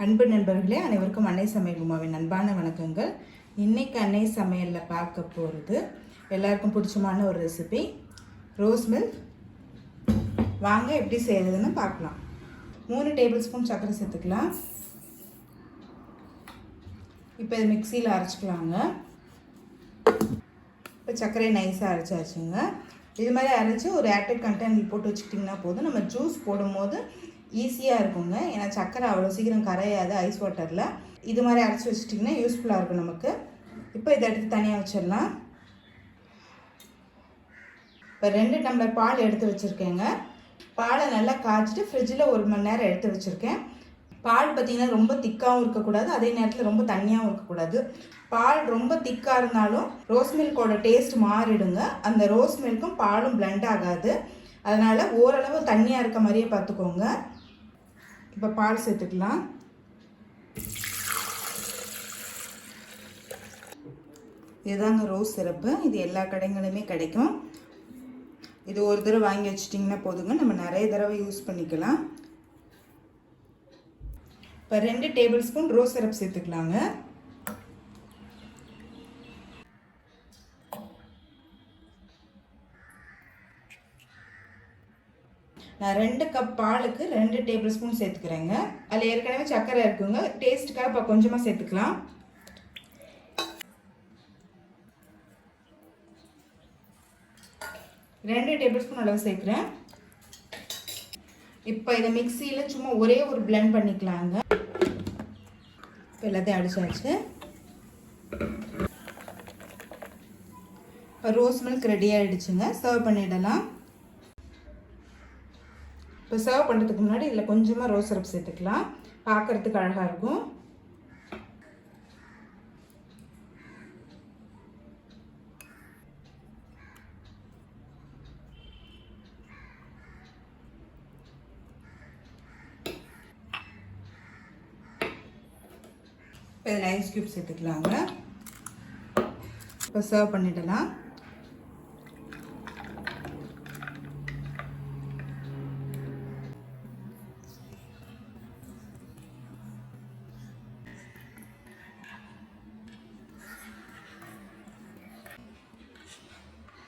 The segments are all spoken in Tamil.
அன்பு நண்பர்களே, அனைவருக்கும் அன்னை சமையல் உமாவின் அன்பான வணக்கங்கள். இன்றைக்கி அன்னை சமையலில் பார்க்க போகிறது எல்லாருக்கும் பிடிச்சமான ஒரு ரெசிபி, ரோஸ் மில்க். வாங்க எப்படி செய்கிறதுன்னு பார்க்கலாம். 3 டேபிள் ஸ்பூன் சர்க்கரை சேர்த்துக்கலாம். இப்போ இது மிக்சியில் அரைச்சிக்கலாங்க. இப்போ சர்க்கரையை நைஸாக அரைச்சாச்சுங்க. இது மாதிரி அரைச்சி ஒரு ஏர்டைட் கண்டெய்னர் போட்டு வச்சுக்கிட்டிங்கன்னா போதும். நம்ம ஜூஸ் போடும்போது ஈஸியாக இருக்குங்க. ஏன்னா சர்க்கரை அவ்வளோ சீக்கிரம் கரையாது ஐஸ் வாட்டரில். இது மாதிரி அரைச்சி வச்சுட்டிங்கன்னா யூஸ்ஃபுல்லாக இருக்கும் நமக்கு. இப்போ இதை எடுத்து தனியாக வச்சிடலாம். இப்போ 2 டம்ளர் பால் எடுத்து வச்சுருக்கேங்க. பாலை நல்லா காய்ச்சிட்டு ஃப்ரிட்ஜில் 1 மணி நேரம் எடுத்து வச்சுருக்கேன். பால் பார்த்திங்கன்னா ரொம்ப திக்காகவும் இருக்கக்கூடாது, அதே நேரத்தில் ரொம்ப தண்ணியாகவும் இருக்கக்கூடாது. பால் ரொம்ப திக்காக இருந்தாலும் ரோஸ் மில்கோட டேஸ்ட் மாறிடுங்க. அந்த ரோஸ் மில்க்கும் பாலும் பிளெண்ட் ஆகாது. அதனால் ஓரளவு தண்ணியாக இருக்க மாதிரியே பார்த்துக்கோங்க. இப்போ பால் சேர்த்துக்கலாம். இதுதாங்க ரோஸ் சிரப்பு. இது எல்லா கடைகளுமே கிடைக்கும். இது ஒரு தடவை வாங்கி வச்சிட்டிங்கன்னா போதுங்க, நம்ம நிறைய தடவை யூஸ் பண்ணிக்கலாம். இப்போ 2 டேபிள் ஸ்பூன் ரோஸ் சிரப் சேர்த்துக்கலாங்க. நான் 2 கப் பாலுக்கு 2 டேபிள் ஸ்பூன் சேர்த்துக்கிறேங்க. அதில் ஏற்கனவே சர்க்கரை இருக்குங்க. டேஸ்ட்டுக்காக இப்போ கொஞ்சமாக சேர்த்துக்கலாம். ரெண்டு டேபிள் ஸ்பூன் அளவு சேர்க்குறேன். இப்போ இதை மிக்சியில் சும்மா ஒரே ஒரு பிளெண்ட் பண்ணிக்கலாங்க. இப்போ எல்லாத்தையும் அடிச்சாச்சு. இப்போ ரோஸ் மில்க் ரெடி ஆகிடுச்சுங்க. சர்வ் பண்ணிடலாம். இப்போ சர்வ் பண்ணுறதுக்கு முன்னாடி இதில் கொஞ்சமாக ரோஸ் சிரப் சேர்த்துக்கலாம். பார்க்குறதுக்கு அழகாக இருக்கும். இப்போ இதில் ஐஸ் க்யூப் சேர்த்துக்கலாங்க. இப்போ சர்வ் பண்ணிடலாம்.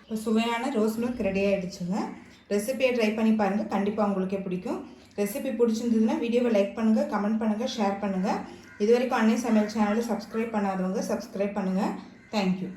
இப்போ சுவையான ரோஸ் மில்க் ரெடி ஆகிடுச்சுங்க. ரெசிபியை ட்ரை பண்ணி பாருங்கள், கண்டிப்பாக உங்களுக்கே பிடிக்கும். ரெசிபி பிடிச்சிருந்ததுன்னா வீடியோவை லைக் பண்ணுங்கள், கமெண்ட் பண்ணுங்கள், ஷேர் பண்ணுங்கள். இது வரைக்கும் அன்னை சமையல் சேனலை சப்ஸ்கிரைப் பண்ணாதவங்க சப்ஸ்கிரைப் பண்ணுங்கள். தேங்க்யூ.